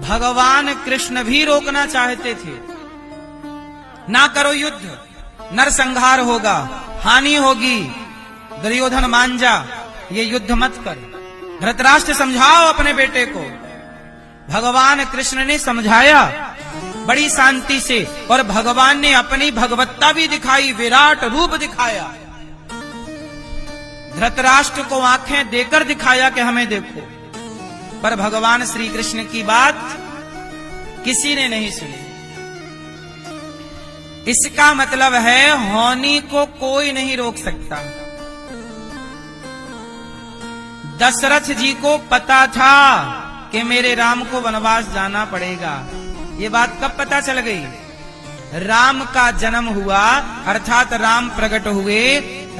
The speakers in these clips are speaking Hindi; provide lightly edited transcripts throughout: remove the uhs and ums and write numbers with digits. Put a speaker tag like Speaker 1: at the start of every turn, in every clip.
Speaker 1: भगवान कृष्ण भी रोकना चाहते थे, ना करो युद्ध, नरसंहार होगा, हानि होगी, दुर्योधन मान जा, ये युद्ध मत कर। धृतराष्ट्र समझाओ अपने बेटे को। भगवान कृष्ण ने समझाया बड़ी शांति से, और भगवान ने अपनी भगवत्ता भी दिखाई, विराट रूप दिखाया। धृतराष्ट्र को आंखें देकर दिखाया कि हमें देखो, पर भगवान श्री कृष्ण की बात किसी ने नहीं सुनी। इसका मतलब है होनी को कोई नहीं रोक सकता। दशरथ जी को पता था कि मेरे राम को वनवास जाना पड़ेगा। ये बात कब पता चल गई? राम का जन्म हुआ, अर्थात राम प्रकट हुए।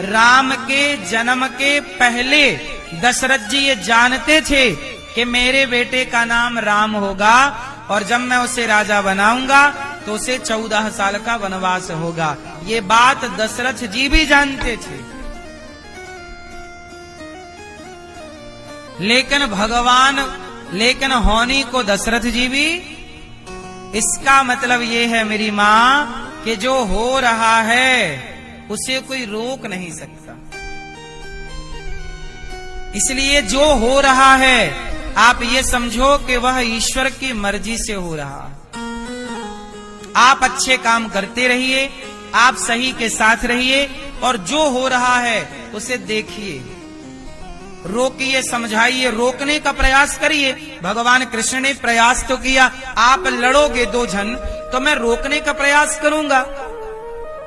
Speaker 1: राम के जन्म के पहले दशरथ जी ये जानते थे कि मेरे बेटे का नाम राम होगा, और जब मैं उसे राजा बनाऊंगा तो उसे 14 साल का वनवास होगा। ये बात दशरथ जी भी जानते थे। लेकिन होनी को दशरथ जी भी। इसका मतलब ये है मेरी मां कि जो हो रहा है उसे कोई रोक नहीं सकता। इसलिए जो हो रहा है आप ये समझो कि वह ईश्वर की मर्जी से हो रहा। आप अच्छे काम करते रहिए, आप सही के साथ रहिए, और जो हो रहा है उसे देखिए, रोकिए, समझाइए, रोकने का प्रयास करिए। भगवान कृष्ण ने प्रयास तो किया। आप लड़ोगे दो जन तो मैं रोकने का प्रयास करूंगा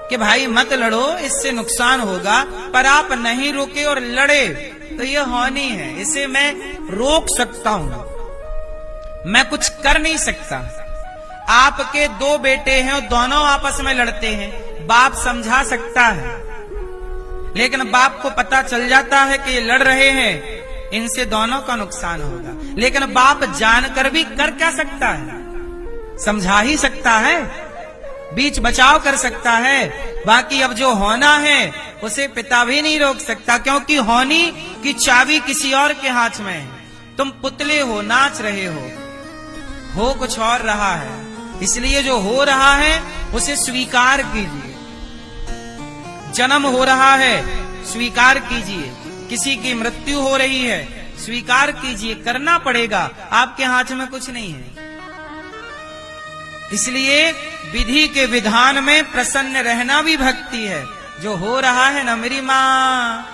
Speaker 1: कि भाई मत लड़ो, इससे नुकसान होगा, पर आप नहीं रोके और लड़े तो ये होनी है, इसे मैं रोक सकता हूं, मैं कुछ कर नहीं सकता। आपके दो बेटे हैं और दोनों आपस में लड़ते हैं, बाप समझा सकता है, लेकिन बाप को पता चल जाता है कि ये लड़ रहे हैं, इनसे दोनों का नुकसान होगा। लेकिन बाप जानकर भी कर क्या सकता है? समझा ही सकता है, बीच बचाव कर सकता है। बाकी अब जो होना है उसे पिता भी नहीं रोक सकता, क्योंकि होनी की चाबी किसी और के हाथ में है। तुम पुतले हो, नाच रहे हो कुछ और रहा है। इसलिए जो हो रहा है उसे स्वीकार कीजिए। जन्म हो रहा है, स्वीकार कीजिए। किसी की मृत्यु हो रही है, स्वीकार कीजिए, करना पड़ेगा, आपके हाथ में कुछ नहीं है। इसलिए विधि के विधान में प्रसन्न रहना भी भक्ति है। जो हो रहा है ना मेरी माँ,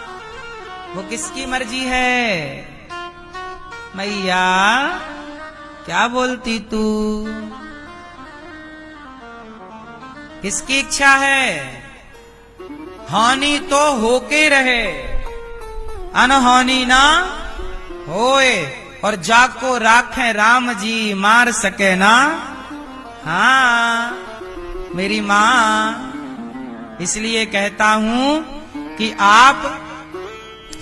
Speaker 1: वो किसकी मर्जी है? मैया क्या बोलती तू? किसकी इच्छा है? हानि तो होके रहे, अनहोनी ना होए, और जाको राखें राम जी, मार सके ना। हाँ मेरी मां, इसलिए कहता हूं कि आप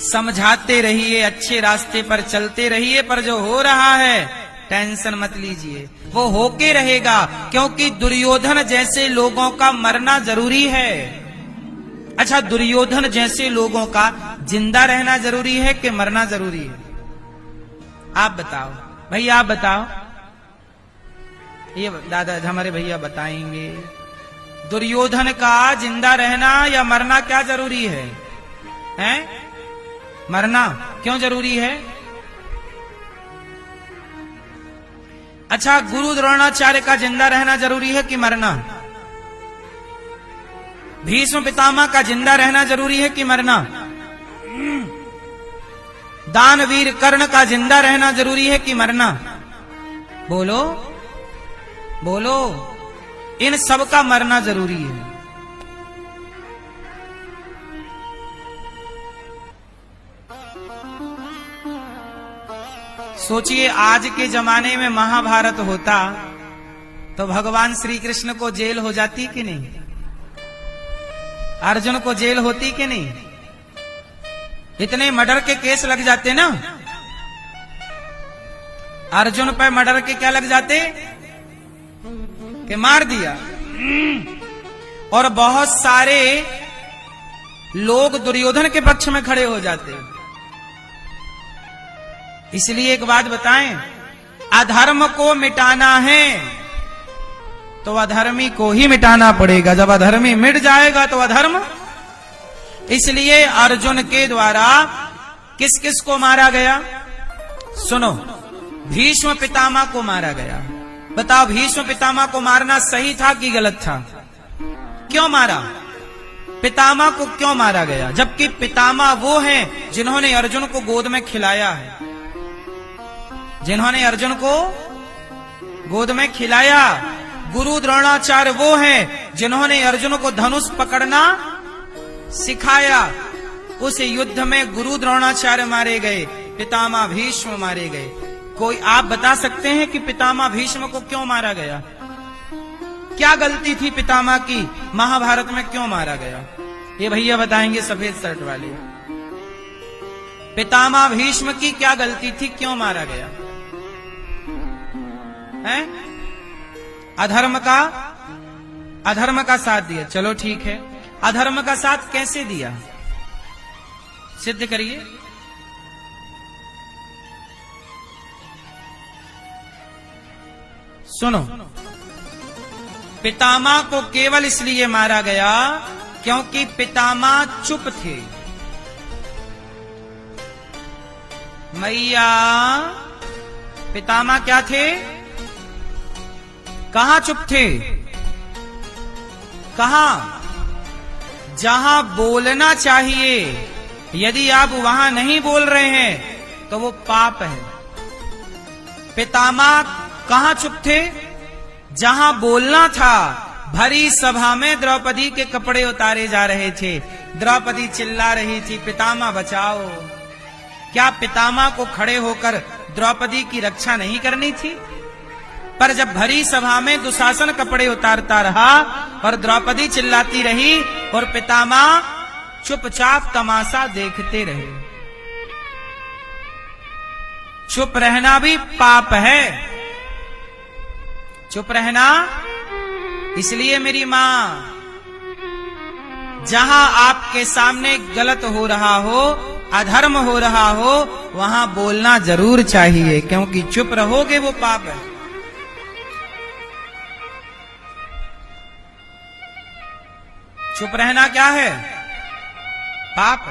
Speaker 1: समझाते रहिए, अच्छे रास्ते पर चलते रहिए, पर जो हो रहा है टेंशन मत लीजिए, वो होके रहेगा। क्योंकि दुर्योधन जैसे लोगों का मरना जरूरी है। अच्छा, दुर्योधन जैसे लोगों का जिंदा रहना जरूरी है कि मरना जरूरी है? आप बताओ भैया, आप बताओ। ये दादा हमारे भैया बताएंगे। दुर्योधन का जिंदा रहना या मरना क्या जरूरी है? हैं? मरना क्यों जरूरी है? अच्छा, गुरु द्रोणाचार्य का जिंदा रहना जरूरी है कि मरना? भीष्म पितामह का जिंदा रहना जरूरी है कि मरना? दानवीर कर्ण का जिंदा रहना जरूरी है कि मरना? बोलो बोलो। इन सब का मरना जरूरी है। सोचिए, आज के जमाने में महाभारत होता तो भगवान श्री कृष्ण को जेल हो जाती कि नहीं? अर्जुन को जेल होती कि नहीं? इतने मर्डर के केस लग जाते ना। अर्जुन पर मर्डर के क्या लग जाते कि मार दिया, और बहुत सारे लोग दुर्योधन के पक्ष में खड़े हो जाते। इसलिए एक बात बताएं, अधर्म को मिटाना है तो अधर्मी को ही मिटाना पड़ेगा। जब अधर्मी मिट जाएगा तो अधर्म। इसलिए अर्जुन के द्वारा किस किस को मारा गया? सुनो, भीष्म पितामह को मारा गया। बताओ, भीष्म पितामह को मारना सही था कि गलत था? क्यों मारा? पितामह को क्यों मारा गया? जबकि पितामह वो हैं जिन्होंने अर्जुन को गोद में खिलाया है, जिन्होंने अर्जुन को गोद में खिलाया। गुरु द्रोणाचार्य वो हैं जिन्होंने अर्जुन को धनुष पकड़ना सिखाया। उस युद्ध में गुरु द्रोणाचार्य मारे गए, पितामह भीष्म मारे गए। कोई आप बता सकते हैं कि पितामह भीष्म को क्यों मारा गया? क्या गलती थी पितामह की? महाभारत में क्यों मारा गया? ये भैया बताएंगे सफेद शर्ट वाले। पितामह भीष्म की क्या गलती थी? क्यों मारा गया है? अधर्म का साथ दिया। चलो ठीक है, अधर्म का साथ कैसे दिया? सिद्ध करिए। सुनो, पितामह को केवल इसलिए मारा गया क्योंकि पितामह चुप थे। मैया, पितामह क्या थे? कहां चुप थे? कहां? जहां बोलना चाहिए, यदि आप वहां नहीं बोल रहे हैं तो वो पाप है। पितामह कहां चुप थे? जहां बोलना था। भरी सभा में द्रौपदी के कपड़े उतारे जा रहे थे, द्रौपदी चिल्ला रही थी, पितामह बचाओ। क्या पितामह को खड़े होकर द्रौपदी की रक्षा नहीं करनी थी? पर जब भरी सभा में दुशासन कपड़े उतारता रहा और द्रौपदी चिल्लाती रही और पितामह चुपचाप तमाशा देखते रहे। चुप रहना भी पाप है। चुप रहना। इसलिए मेरी मां, जहां आपके सामने गलत हो रहा हो, अधर्म हो रहा हो, वहां बोलना जरूर चाहिए, क्योंकि चुप रहोगे वो पाप है। चुप रहना क्या है? पाप।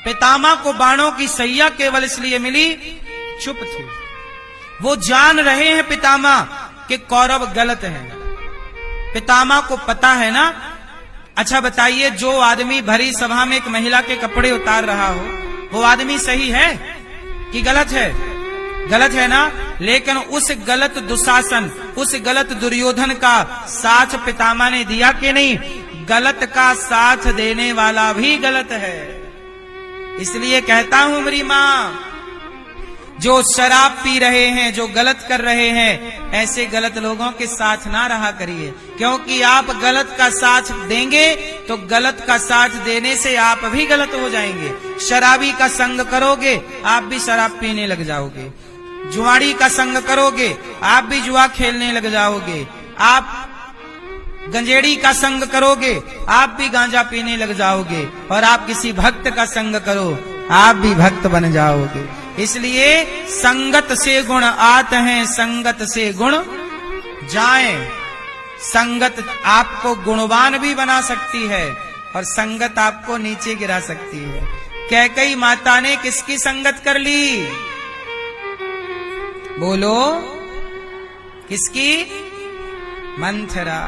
Speaker 1: पितामह को बाणों की सैया केवल इसलिए मिली, चुप थे। वो जान रहे हैं पितामह कि कौरव गलत है। पितामह को पता है ना। अच्छा बताइए, जो आदमी भरी सभा में एक महिला के कपड़े उतार रहा हो, वो आदमी सही है कि गलत है? गलत है ना। लेकिन उस गलत दुशासन, उस गलत दुर्योधन का साथ पितामह ने दिया कि नहीं? गलत का साथ देने वाला भी गलत है। इसलिए कहता हूं मेरी मां, जो शराब पी रहे हैं, जो गलत कर रहे हैं, ऐसे गलत लोगों के साथ ना रहा करिए, क्योंकि आप गलत का साथ देंगे तो गलत का साथ देने से आप भी गलत हो जाएंगे। शराबी का संग करोगे, आप भी शराब पीने लग जाओगे। जुआड़ी का संग करोगे, आप भी जुआ खेलने लग जाओगे। आप गंजेड़ी का संग करोगे, आप भी गांजा पीने लग जाओगे। और आप किसी भक्त का संग करो, आप भी भक्त बन जाओगे। इसलिए संगत से गुण आते हैं, संगत से गुण जाएं। संगत आपको गुणवान भी बना सकती है और संगत आपको नीचे गिरा सकती है। कैकेयी माता ने किसकी संगत कर ली? बोलो, किसकी? मंथरा।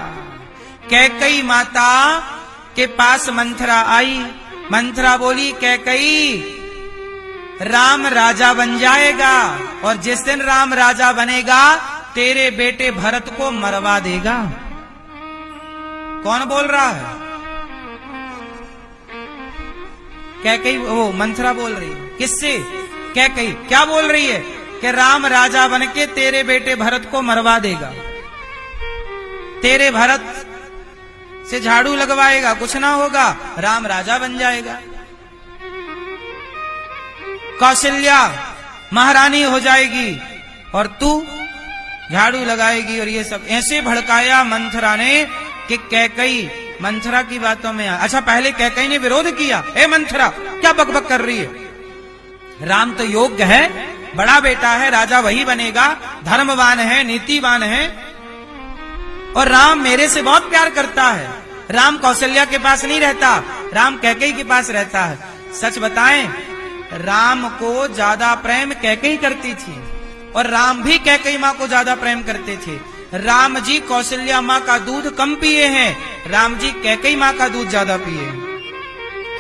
Speaker 1: कैकेयी माता के पास मंथरा आई। मंथरा बोली, कैकेयी राम राजा बन जाएगा और जिस दिन राम राजा बनेगा तेरे बेटे भरत को मरवा देगा। कौन बोल रहा है? कैकेयी, वो मंथरा बोल रही है। किससे? कैकेयी क्या बोल रही है? कि राम राजा बनके तेरे बेटे भरत को मरवा देगा, तेरे भरत से झाड़ू लगवाएगा, कुछ ना होगा, राम राजा बन जाएगा। कौशल्या महारानी हो जाएगी और तू झाड़ू लगाएगी। और ये सब ऐसे भड़काया मंथरा ने कि कैकेयी मंथरा की बातों में अच्छा, पहले कैकेयी ने विरोध किया, ए मंथरा क्या बकबक कर रही है? राम तो योग्य है, बड़ा बेटा है, राजा वही बनेगा, धर्मवान है, नीतिवान है, और राम मेरे से बहुत प्यार करता है। राम कौशल्या के पास नहीं रहता, राम कैकेयी के पास रहता है। सच बताएं, राम को ज्यादा प्रेम कैकेयी करती थी, और राम भी कैकेयी माँ को ज्यादा प्रेम करते थे। राम जी कौशल्या माँ का दूध कम पिए हैं, राम जी कैकेयी माँ का दूध ज्यादा पिए हैं।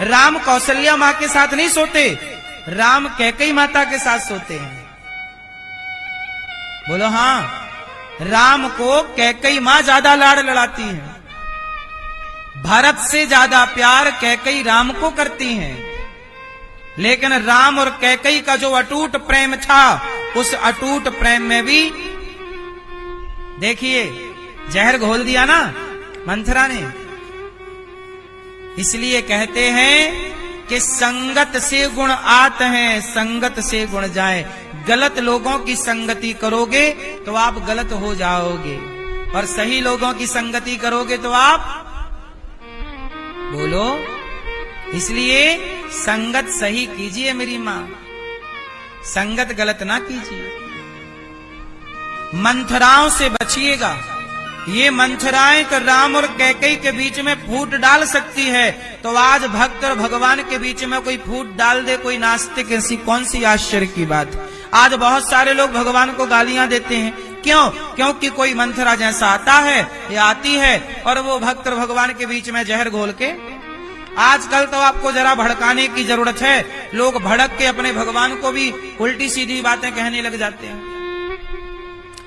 Speaker 1: राम कौशल्या माँ के साथ नहीं सोते, राम कैकेयी माता के साथ सोते हैं। बोलो हाँ, राम को कैकेयी माँ ज्यादा लाड़ लड़ाती है। भरत से ज्यादा प्यार कैकेयी राम को करती हैं। लेकिन राम और कैकेयी का जो अटूट प्रेम था, उस अटूट प्रेम में भी देखिए जहर घोल दिया ना मंथरा ने। इसलिए कहते हैं कि संगत से गुण आते हैं, संगत से गुण जाए। गलत लोगों की संगति करोगे तो आप गलत हो जाओगे, और सही लोगों की संगति करोगे तो आप बोलो। इसलिए संगत सही कीजिए मेरी मां, संगत गलत ना कीजिए। मंथराओं से बचिएगा। ये मंथराएं तो राम और कैकेयी के बीच में फूट डाल सकती है, तो आज भक्त और भगवान के बीच में कोई फूट डाल दे कोई नास्तिक, ऐसी कौन सी आश्चर्य की बात। आज बहुत सारे लोग भगवान को गालियां देते हैं, क्यों? क्योंकि कोई मंथरा जैसा आता है या आती है और वो भक्त और भगवान के बीच में जहर घोल के। आजकल तो आपको जरा भड़काने की जरूरत है, लोग भड़क के अपने भगवान को भी उल्टी सीधी बातें कहने लग जाते हैं।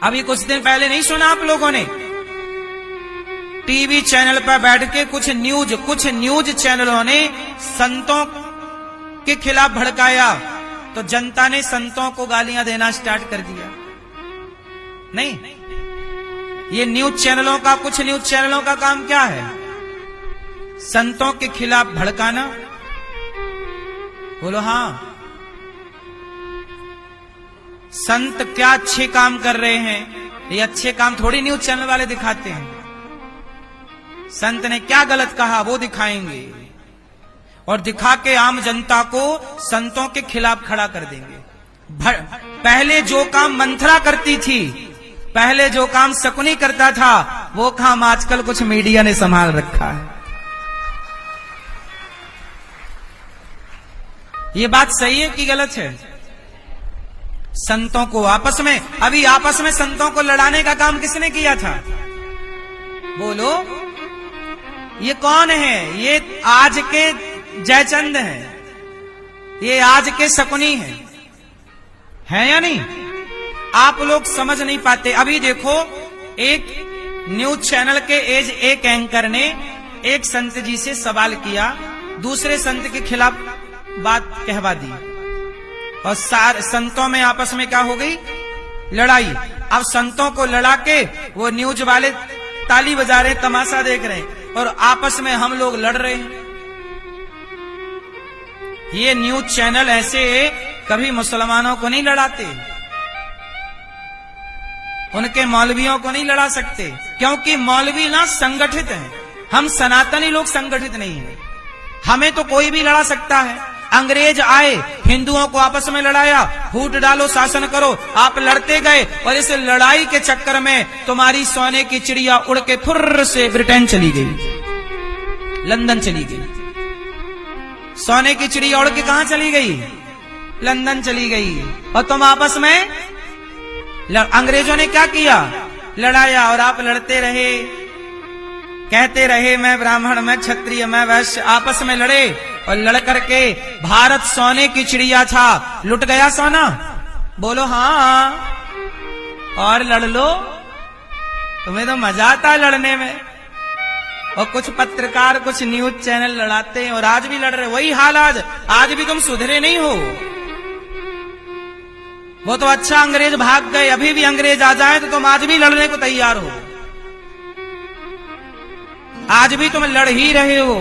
Speaker 1: अभी कुछ दिन पहले नहीं सुना आप लोगों ने, टीवी चैनल पर बैठ के कुछ न्यूज चैनलों ने संतों के खिलाफ भड़काया, तो जनता ने संतों को गालियां देना स्टार्ट कर दिया। नहीं, ये कुछ न्यूज चैनलों का काम क्या है? संतों के खिलाफ भड़काना। बोलो हाँ। संत क्या अच्छे काम कर रहे हैं, ये अच्छे काम थोड़ी न्यूज चैनल वाले दिखाते हैं। संत ने क्या गलत कहा वो दिखाएंगे, और दिखा के आम जनता को संतों के खिलाफ खड़ा कर देंगे। पहले जो काम मंथरा करती थी, पहले जो काम शकुनी करता था, वो काम आजकल कुछ मीडिया ने संभाल रखा है। ये बात सही है कि गलत है? संतों को आपस में संतों को लड़ाने का काम किसने किया था? बोलो। ये कौन है? ये आज के जयचंद हैं, ये आज के शकुनी हैं, या नहीं? आप लोग समझ नहीं पाते। अभी देखो, एक न्यूज चैनल के एक एंकर ने एक संत जी से सवाल किया, दूसरे संत के खिलाफ बात कहवा दी, और संतों में आपस में क्या हो गई? लड़ाई। अब संतों को लड़ा के वो न्यूज वाले ताली बजा रहे, तमाशा देख रहे हैं, और आपस में हम लोग लड़ रहे हैं। ये न्यूज चैनल ऐसे कभी मुसलमानों को नहीं लड़ाते, उनके मौलवियों को नहीं लड़ा सकते, क्योंकि मौलवी ना संगठित हैं। हम सनातनी लोग संगठित नहीं हैं। हमें तो कोई भी लड़ा सकता है। अंग्रेज आए, हिंदुओं को आपस में लड़ाया, फूट डालो, शासन करो, आप लड़ते गए, और इस लड़ाई के चक्कर में तुम्हारी सोने की चिड़िया उड़ के फुर्र से ब्रिटेन चली गई, लंदन चली गई। सोने की चिड़िया उड़ के कहां चली गई? लंदन चली गई। और तुम आपस में अंग्रेजों ने क्या किया? लड़ाया, और आप लड़ते रहे, कहते रहे मैं ब्राह्मण, मैं क्षत्रिय, मैं वैश्य, आपस में लड़े, और लड़ करके भारत सोने की चिड़िया था, लुट गया सोना। बोलो हाँ, और लड़ लो, तुम्हें तो मजा आता लड़ने में। और कुछ पत्रकार, कुछ न्यूज चैनल लड़ाते हैं, और आज भी लड़ रहे। वही हाल आज भी तुम सुधरे नहीं हो। वो तो अच्छा अंग्रेज भाग गए, अभी भी अंग्रेज आ जाए तो तुम आज भी लड़ने को तैयार हो, आज भी तुम लड़ ही रहे हो।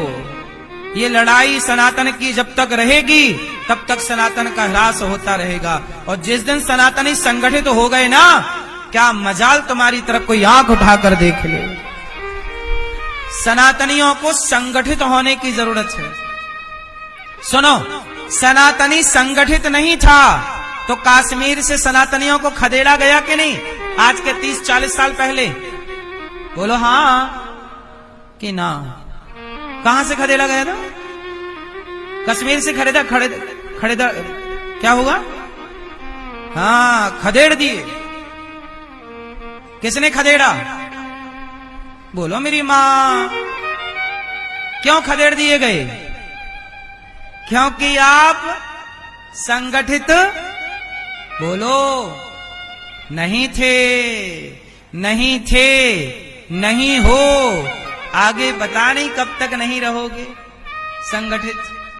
Speaker 1: ये लड़ाई सनातन की जब तक रहेगी तब तक सनातन का ह्रास होता रहेगा, और जिस दिन सनातनी संगठित हो गए ना, क्या मजाल तुम्हारी तरफ कोई आंख उठाकर देख ले। सनातनियों को संगठित होने की जरूरत है। सुनो, सनातनी संगठित नहीं था, तो कश्मीर से सनातनियों को खदेड़ा गया कि नहीं? आज के 30-40 साल पहले बोलो हाँ कि ना? कहां से खदेड़ा गया था? कश्मीर से खड़ेदा क्या हुआ? हाँ, खदेड़ दिए। किसने खदेड़ा? बोलो मेरी मां। क्यों खदेड़ दिए गए? क्योंकि आप संगठित बोलो नहीं थे, नहीं थे, नहीं हो। आगे बता नहीं कब तक नहीं रहोगे संगठित।